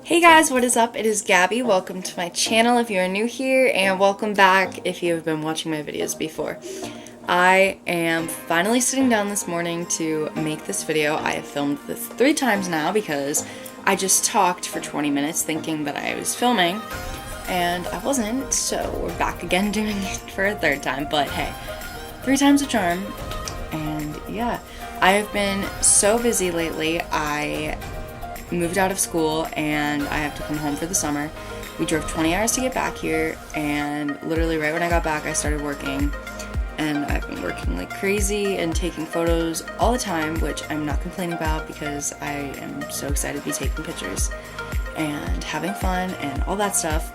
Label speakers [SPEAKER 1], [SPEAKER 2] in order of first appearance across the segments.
[SPEAKER 1] Hey guys, what is up? It is Gabby. Welcome to my channel if you're new here, and welcome back if you have been watching my videos before. I am finally sitting down this morning to make this video. I have filmed this 3 times now because I just talked for 20 minutes thinking that I was filming, and I wasn't, so we're back again doing it for a 3rd time, but hey, 3 times a charm. And yeah, I have been so busy lately. I moved out of school and I have to come home for the summer. We drove 20 hours to get back here, and literally right when I got back I started working, and I've been working like crazy and taking photos all the time, which I'm not complaining about because I am so excited to be taking pictures and having fun and all that stuff.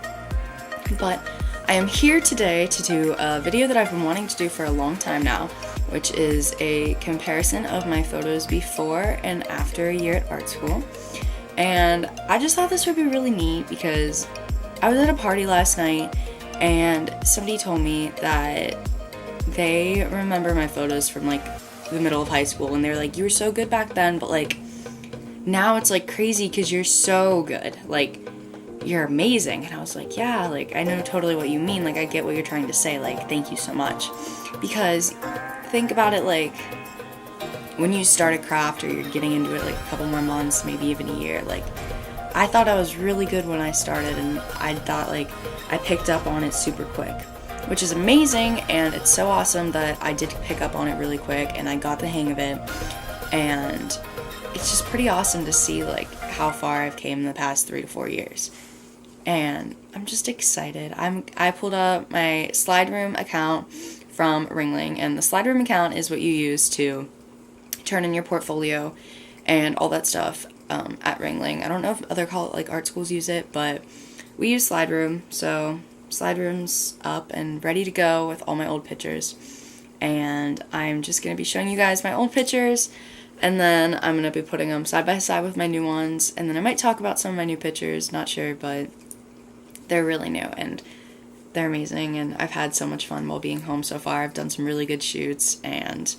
[SPEAKER 1] But I am here today to do a video that I've been wanting to do for a long time now, which is a comparison of my photos before and after a year at art school. And I just thought this would be really neat because I was at a party last night and somebody told me that they remember my photos from like the middle of high school, and they were like, you were so good back then, but like now it's like crazy because you're so good, like you're amazing. And I was like, yeah, like I know totally what you mean, like I get what you're trying to say, like thank you so much. Because think about it, like when you start a craft or you're getting into it like a couple more months, maybe even a year, like I thought I was really good when I started, and I thought like I picked up on it super quick, which is amazing, and it's so awesome that I did pick up on it really quick and I got the hang of it. And it's just pretty awesome to see like how far I've came in the past 3 to 4 years. And I'm just excited. I pulled up my Slide account from Ringling, and the Slide account is what you use to turn in your portfolio and all that stuff at Ringling. I don't know if other like art schools use it, but we use Slide. So Slide up and ready to go with all my old pictures. And I'm just going to be showing you guys my old pictures, and then I'm going to be putting them side by side with my new ones, and then I might talk about some of my new pictures, not sure, but they're really new and they're amazing, and I've had so much fun while being home so far. I've done some really good shoots, and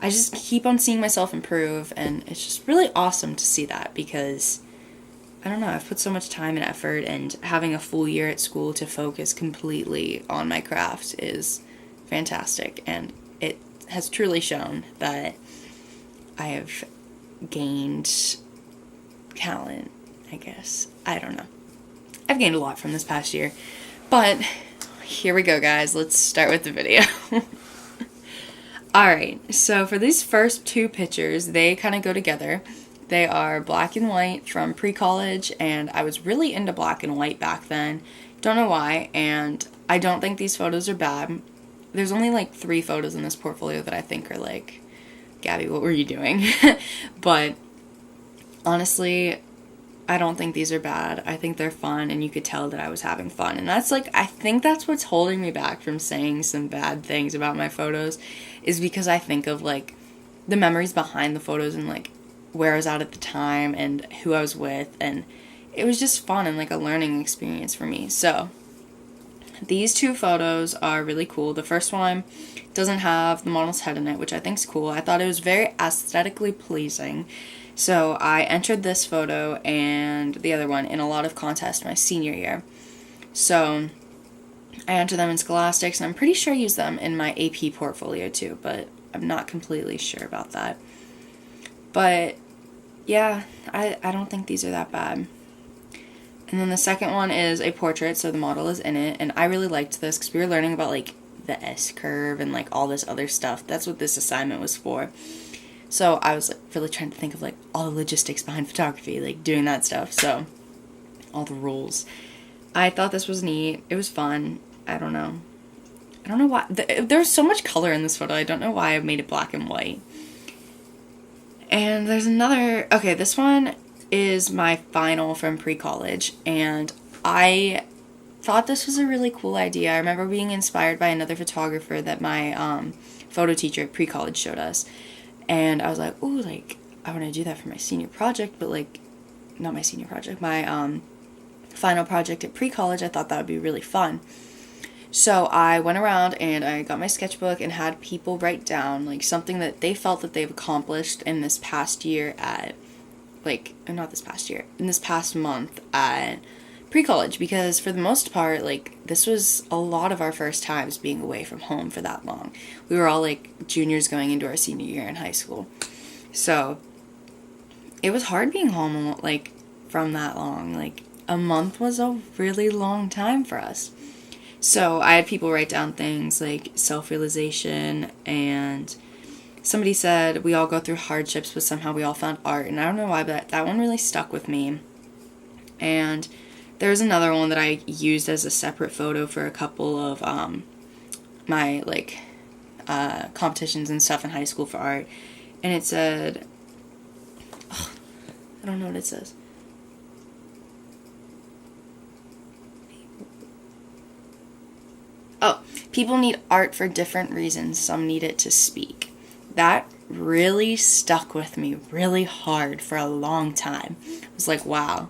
[SPEAKER 1] I just keep on seeing myself improve, and it's just really awesome to see that because, I don't know, I've put so much time and effort, and having a full year at school to focus completely on my craft is fantastic, and it has truly shown that I have gained talent, I guess. I don't know. I've gained a lot from this past year, but here we go, guys. Let's start with the video. Alright, so for these first 2 pictures, they kind of go together. They are black and white from pre-college, and I was really into black and white back then. Don't know why, and I don't think these photos are bad. There's only like 3 photos in this portfolio that I think are like, Gabby, what were you doing? But honestly, I don't think these are bad. I think they're fun, and you could tell that I was having fun. And that's like, I think that's what's holding me back from saying some bad things about my photos, is because I think of like the memories behind the photos and like where I was at the time and who I was with, and it was just fun and like a learning experience for me. So these 2 photos are really cool. The first one doesn't have the model's head in it, which I think is cool. I thought it was very aesthetically pleasing. So I entered this photo and the other one in a lot of contests my senior year. So I entered them in Scholastics, and I'm pretty sure I used them in my AP portfolio too, but I'm not completely sure about that. But yeah, I don't think these are that bad. And then the second one is a portrait, so the model is in it, and I really liked this because we were learning about like the S-curve and like all this other stuff. That's what this assignment was for. So I was like really trying to think of like all the logistics behind photography, like doing that stuff, so all the rules. I thought this was neat. It was fun. I don't know why. There's so much color in this photo. I don't know why I made it black and white. And there's another, okay, this one is my final from pre-college, and I thought this was a really cool idea. I remember being inspired by another photographer that my photo teacher at pre-college showed us. And I was like, ooh, like, I want to do that for my senior project, but like, not my senior project, my final project at pre-college. I thought that would be really fun. So I went around and I got my sketchbook and had people write down like something that they felt that they've accomplished in this past year at like, not this past year, in this past month at pre-college, because for the most part, like, this was a lot of our first times being away from home for that long. We were all, like, juniors going into our senior year in high school. So, it was hard being home, like, from that long. Like, a month was a really long time for us. So, I had people write down things like self-realization, and somebody said we all go through hardships, but somehow we all found art. And I don't know why, but that one really stuck with me. And there's another one that I used as a separate photo for a couple of my, like, competitions and stuff in high school for art. And it said, oh, I don't know what it says. Oh, people need art for different reasons. Some need it to speak. That really stuck with me really hard for a long time. I was like, wow,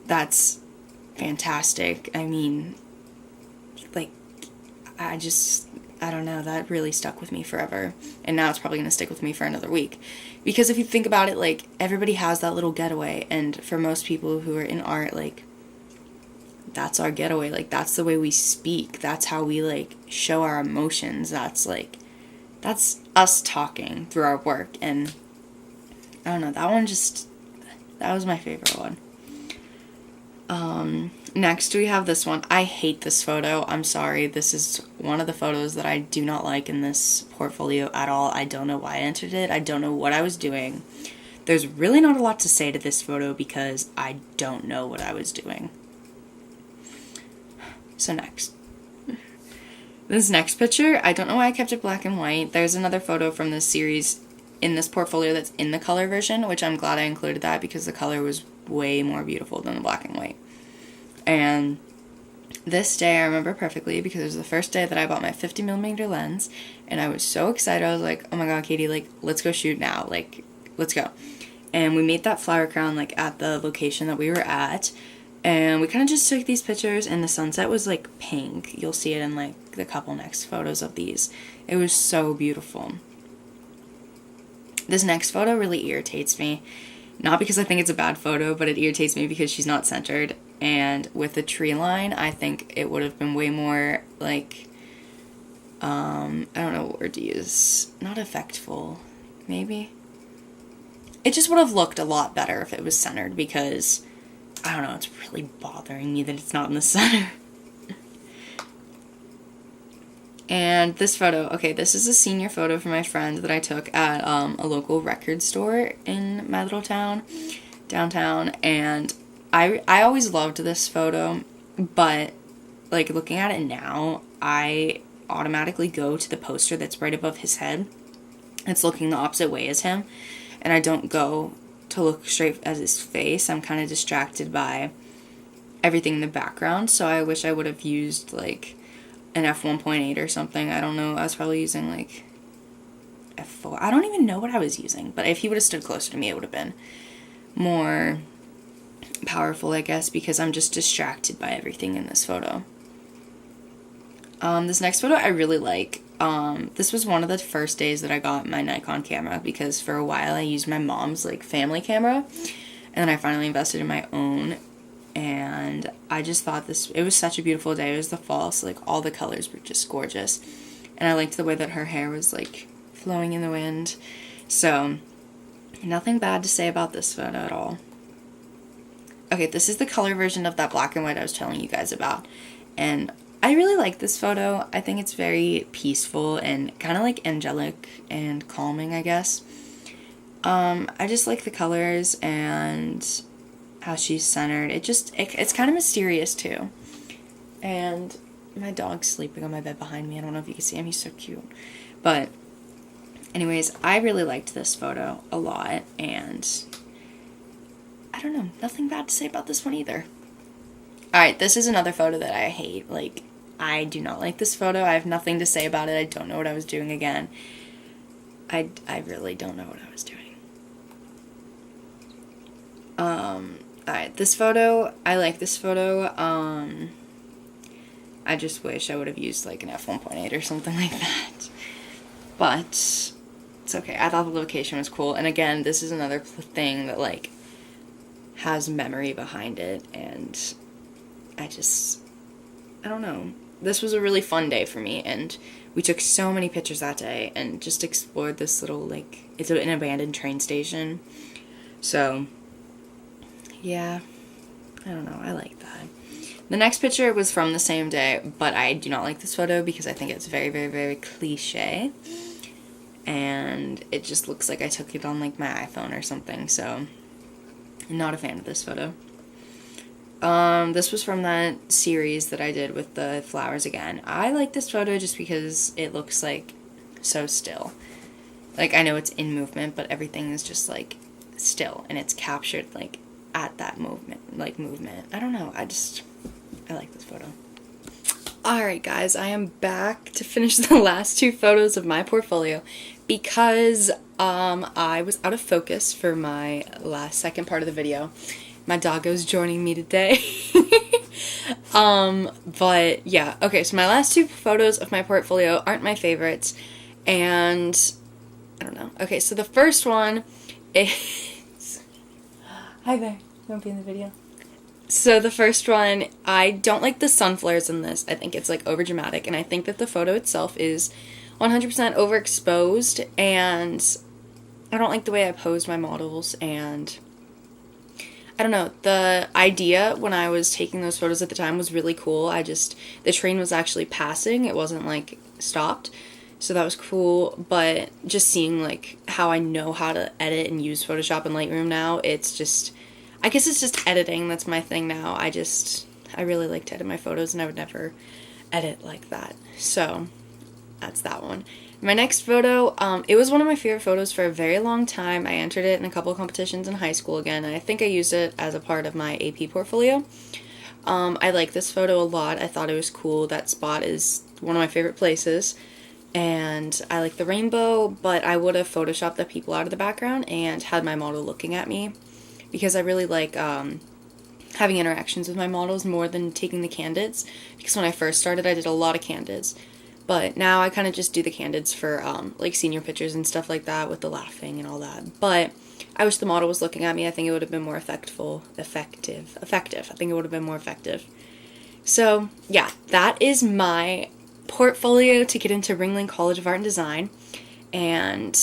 [SPEAKER 1] that's fantastic. I mean, like, I don't know, that really stuck with me forever. And now it's probably going to stick with me for another week. Because if you think about it, like, everybody has that little getaway. And for most people who are in art, like, that's our getaway. Like, that's the way we speak. That's how we, like, show our emotions. That's, like, that's us talking through our work. And I don't know, that was my favorite one. Next we have this one. I hate this photo. I'm sorry. This is one of the photos that I do not like in this portfolio at all. I don't know why I entered it. I don't know what I was doing. There's really not a lot to say to this photo because I don't know what I was doing. So next. This next picture, I don't know why I kept it black and white. There's another photo from this series in this portfolio that's in the color version, which I'm glad I included that because the color was way more beautiful than the black and white. And this day I remember perfectly because it was the first day that I bought my 50mm lens, and I was so excited. I was like, oh my god, Katie, like, let's go shoot now. Like, let's go. And we made that flower crown, like, at the location that we were at, and we kind of just took these pictures, and the sunset was, like, pink. You'll see it in, like, the couple next photos of these. It was so beautiful. This next photo really irritates me. Not because I think it's a bad photo, but it irritates me because she's not centered. And with the tree line, I think it would have been way more, like, I don't know what word to use. Not effectful, maybe? It just would have looked a lot better if it was centered because, I don't know, it's really bothering me that it's not in the center. And this photo, okay, this is a senior photo from my friend that I took at a local record store in my little town, downtown, and I always loved this photo, but, like, looking at it now, I automatically go to the poster that's right above his head. It's looking the opposite way as him, and I don't go to look straight at his face. I'm kind of distracted by everything in the background, so I wish I would have used, like, an f1.8 or something. I don't know. I was probably using, like, f4. I don't even know what I was using, but if he would have stood closer to me, it would have been more powerful, I guess, because I'm just distracted by everything in this photo. This next photo I really like. This was one of the first days that I got my Nikon camera because for a while I used my mom's, like, family camera, and then I finally invested in my own. And I just thought it was such a beautiful day. It was the fall, so, like, all the colors were just gorgeous. And I liked the way that her hair was, like, flowing in the wind. So, nothing bad to say about this photo at all. Okay, this is the color version of that black and white I was telling you guys about. And I really like this photo. I think it's very peaceful and kind of, like, angelic and calming, I guess. I just like the colors and how she's centered. It's kind of mysterious too. And my dog's sleeping on my bed behind me. I don't know if you can see him. He's so cute. But anyways, I really liked this photo a lot, and I don't know, nothing bad to say about this one either. Alright, this is another photo that I hate. Like, I do not like this photo. I have nothing to say about it. I don't know what I was doing again. I really don't know what I was doing. Alright, this photo, I like this photo. I just wish I would have used, like, an f1.8 or something like that. But it's okay. I thought the location was cool. And again, this is another thing that, like, has memory behind it, and I don't know. This was a really fun day for me, and we took so many pictures that day and just explored this little, like, it's an abandoned train station. So, yeah, I don't know, I like that. The next picture was from the same day, but I do not like this photo because I think it's very, very, very cliche. And it just looks like I took it on, like, my iPhone or something, so I'm not a fan of this photo. This was from that series that I did with the flowers again. I like this photo just because it looks, like, so still. Like, I know it's in movement, but everything is just, like, still, and it's captured, like, at that movement. I don't know, I like this photo. Alright guys, I am back to finish the last two photos of my portfolio because I was out of focus for my second part of the video. My doggo's joining me today. But yeah, okay, so my last two photos of my portfolio aren't my favorites, and I don't know. Okay, so the first one is... Hi there, you won't be in the video. So the first one, I don't like the sunflowers in this. I think it's, like, overdramatic, and I think that the photo itself is 100% overexposed, and I don't like the way I posed my models, and I don't know, the idea when I was taking those photos at the time was really cool. The train was actually passing, it wasn't, like, stopped, so that was cool, but just seeing, like, how I know how to edit and use Photoshop and Lightroom now, it's just, I guess it's just editing, that's my thing now. I really like to edit my photos, and I would never edit like that, so that's that one. My next photo, it was one of my favorite photos for a very long time. I entered it in a couple of competitions in high school again, and I think I used it as a part of my AP portfolio. I like this photo a lot. I thought it was cool. That spot is one of my favorite places, and I like the rainbow, but I would have photoshopped the people out of the background and had my model looking at me, because I really like having interactions with my models more than taking the candids, because when I first started I did a lot of candids. But now I kind of just do the candids for, like, senior pictures and stuff like that with the laughing and all that. But I wish the model was looking at me. I think it would have been more effective. I think it would have been more effective. So, yeah, that is my portfolio to get into Ringling College of Art and Design. And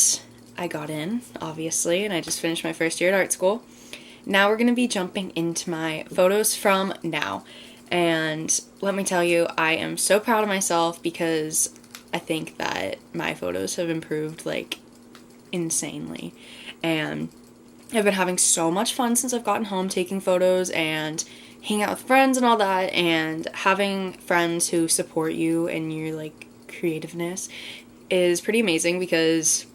[SPEAKER 1] I got in, obviously, and I just finished my first year at art school. Now we're going to be jumping into my photos from now. And let me tell you, I am so proud of myself because I think that my photos have improved, like, insanely. And I've been having so much fun since I've gotten home taking photos and hanging out with friends and all that, and having friends who support you in your, like, creativeness is pretty amazing because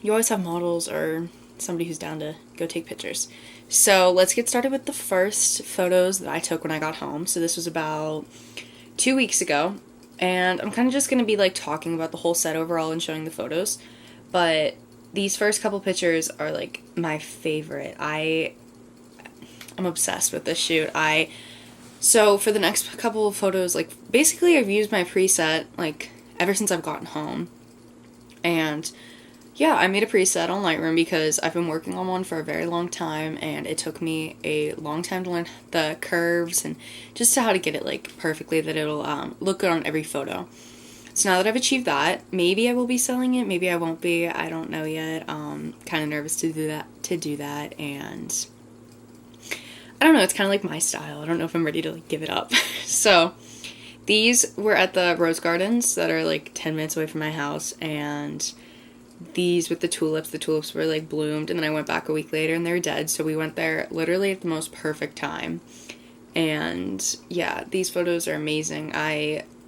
[SPEAKER 1] you always have models or somebody who's down to go take pictures. So let's get started with the first photos that I took when I got home. So this was about 2 weeks ago, and I'm kind of just going to be, like, talking about the whole set overall and showing the photos, but these first couple pictures are, like, my favorite. I'm obsessed with this shoot. So for the next couple of photos, like, basically I've used my preset, like, ever since I've gotten home, and yeah, I made a preset on Lightroom because I've been working on one for a very long time, and it took me a long time to learn the curves and just how to get it, like, perfectly that it'll look good on every photo. So now that I've achieved that, maybe I will be selling it, maybe I won't be, I don't know yet. Kind of nervous to do that, and I don't know, it's kind of like my style. I don't know if I'm ready to, like, give it up. So these were at the Rose Gardens that are, like, 10 minutes away from my house, and these with the tulips were, like, bloomed, and then I went back a week later and they were dead, so we went there literally at the most perfect time. And yeah, these photos are amazing.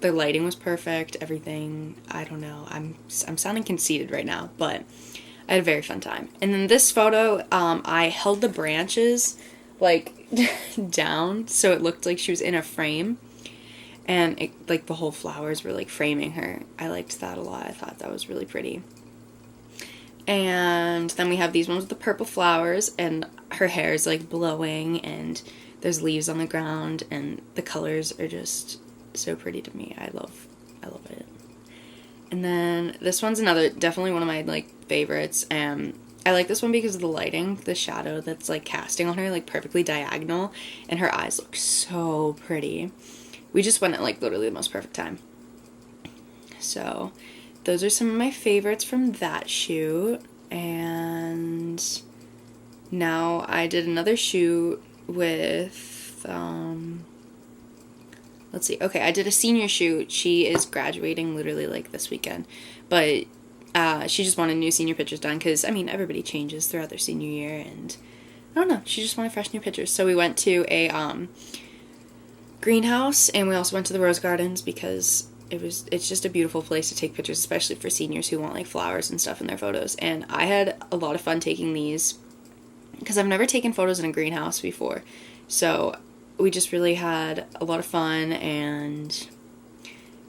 [SPEAKER 1] The lighting was perfect, everything. I don't know, I'm sounding conceited right now, but I had a very fun time. And then this photo, I held the branches, like, down so it looked like she was in a frame, and it, like, the whole flowers were, like, framing her. I liked that a lot. I thought that was really pretty. And then we have these ones with the purple flowers, and her hair is, like, blowing, and there's leaves on the ground, and the colors are just so pretty to me. I love it. And then this one's definitely one of my, like, favorites. I like this one because of the lighting, the shadow that's like casting on her, like perfectly diagonal, and her eyes look so pretty. We just went at like literally the most perfect time. So those are some of my favorites from that shoot. And now I did another shoot with, let's see. Okay, I did a senior shoot. She is graduating literally like this weekend, but she just wanted new senior pictures done because, I mean, everybody changes throughout their senior year, and I don't know, she just wanted fresh new pictures. So we went to a greenhouse, and we also went to the rose gardens because it's just a beautiful place to take pictures, especially for seniors who want like flowers and stuff in their photos. And I had a lot of fun taking these because I've never taken photos in a greenhouse before. So we just really had a lot of fun, and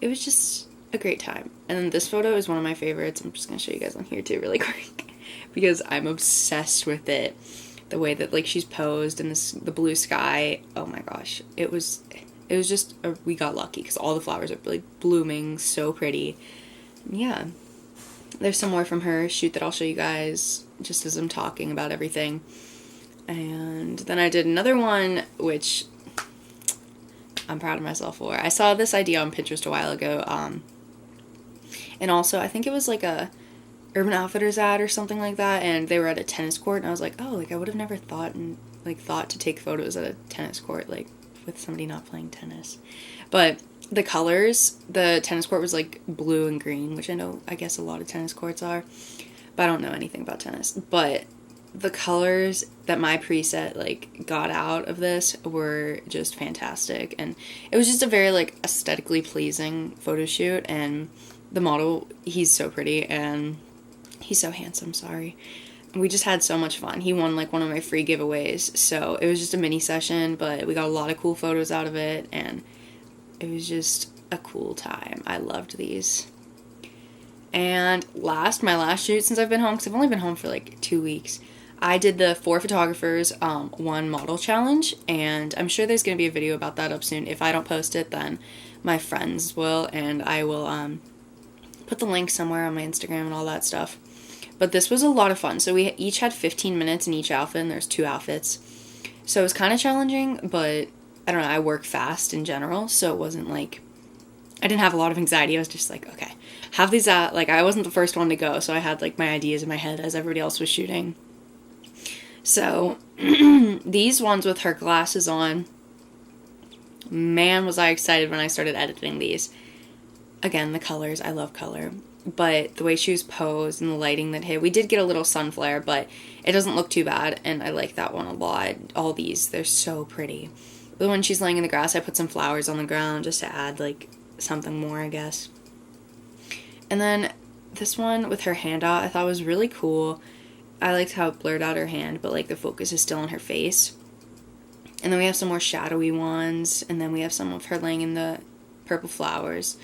[SPEAKER 1] it was just a great time. And then this photo is one of my favorites. I'm just going to show you guys on here too really quick because I'm obsessed with it. The way that like she's posed in the blue sky. Oh my gosh. It was just, we got lucky because all the flowers are like blooming so pretty. Yeah. There's some more from her shoot that I'll show you guys just as I'm talking about everything. And then I did another one, which I'm proud of myself for. I saw this idea on Pinterest a while ago. And also, I think it was like a Urban Outfitters ad or something like that, and they were at a tennis court, and I was like, oh, like I would have never thought to take photos at a tennis court, like with somebody not playing tennis. But the colors, the tennis court was like blue and green, which I guess a lot of tennis courts are, but I don't know anything about tennis. But the colors that my preset like got out of this were just fantastic, and it was just a very like aesthetically pleasing photo shoot. And the model, he's so pretty and he's so handsome. Sorry. We just had so much fun. He won like one of my free giveaways, so it was just a mini session, but we got a lot of cool photos out of it, and it was just a cool time. I loved these. And my last shoot since I've been home, because I've only been home for like 2 weeks, I did the 4 photographers, 1 model challenge, and I'm sure there's going to be a video about that up soon. If I don't post it, then my friends will, and I will put the link somewhere on my Instagram and all that stuff. But this was a lot of fun. So we each had 15 minutes in each outfit, and there's 2 outfits. So it was kind of challenging, but I don't know, I work fast in general, so it wasn't like, I didn't have a lot of anxiety. I was just like, okay, have these out. Like, I wasn't the first one to go, so I had like my ideas in my head as everybody else was shooting. So these ones with her glasses on, man, was I excited when I started editing these. Again, the colors, I love color. But the way she was posed and the lighting that hit, we did get a little sun flare, but it doesn't look too bad, and I like that one a lot. All these, they're so pretty. The one she's laying in the grass, I put some flowers on the ground just to add like something more, I guess. And then this one with her hand out, I thought was really cool. I liked how it blurred out her hand, but like the focus is still on her face. And then we have some more shadowy ones, and then we have some of her laying in the purple flowers.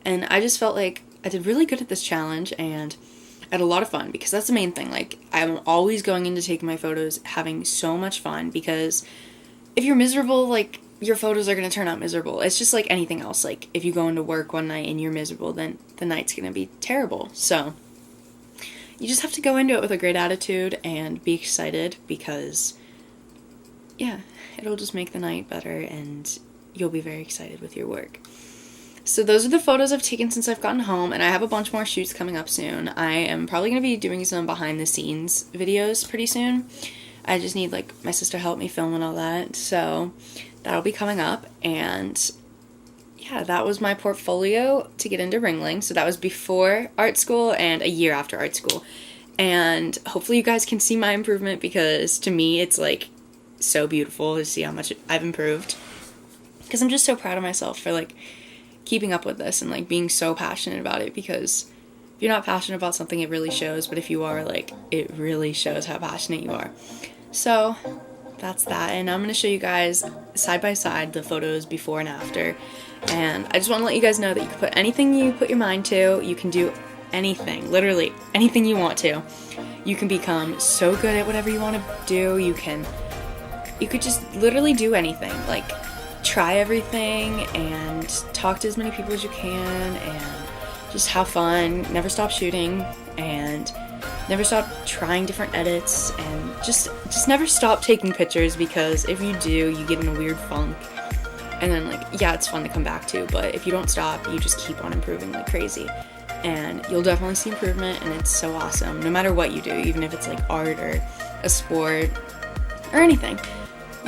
[SPEAKER 1] And I just felt like I did really good at this challenge, and I had a lot of fun, because that's the main thing. Like, I'm always going into taking my photos having so much fun, because if you're miserable, like, your photos are going to turn out miserable. It's just like anything else. Like, if you go into work one night and you're miserable, then the night's going to be terrible. So you just have to go into it with a great attitude and be excited, because, yeah, it'll just make the night better, and you'll be very excited with your work. So those are the photos I've taken since I've gotten home, and I have a bunch more shoots coming up soon. I am probably going to be doing some behind the scenes videos pretty soon. I just need like my sister to help me film and all that, so that'll be coming up. And yeah, that was my portfolio to get into Ringling. So that was before art school and a year after art school. And hopefully you guys can see my improvement, because to me it's like so beautiful to see how much I've improved, because I'm just so proud of myself for like keeping up with this and like being so passionate about it. Because if you're not passionate about something, it really shows, but if you are, like, it really shows how passionate you are. So that's that, and I'm going to show you guys side by side the photos before and after. And I just want to let you guys know that you can put anything you put your mind to. You can do anything, literally anything you want to. You can become so good at whatever you want to do. You could just literally do anything. Like, try everything and talk to as many people as you can, and just have fun, never stop shooting, and never stop trying different edits, and just never stop taking pictures, because if you do, you get in a weird funk. And then, like, yeah, it's fun to come back to, but if you don't stop, you just keep on improving like crazy. And you'll definitely see improvement, and it's so awesome. No matter what you do, even if it's like art or a sport or anything,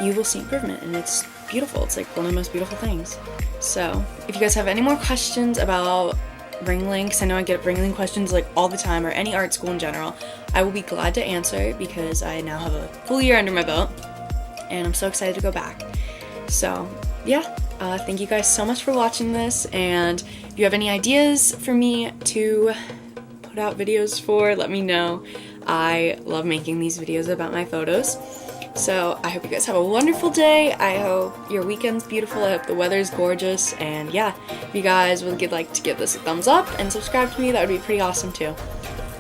[SPEAKER 1] you will see improvement, and it's beautiful. It's like one of the most beautiful things. So if you guys have any more questions about Ringling, because I know I get Ringling questions like all the time, or any art school in general, I will be glad to answer, because I now have a full year under my belt, and I'm so excited to go back. So yeah, thank you guys so much for watching this, and if you have any ideas for me to put out videos for, let me know. I love making these videos about my photos. So I hope you guys have a wonderful day. I hope your weekend's beautiful. I hope the weather's gorgeous, and yeah, if you guys would like to give this a thumbs up and subscribe to me, that would be pretty awesome too.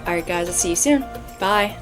[SPEAKER 1] Alright guys, I'll see you soon. Bye!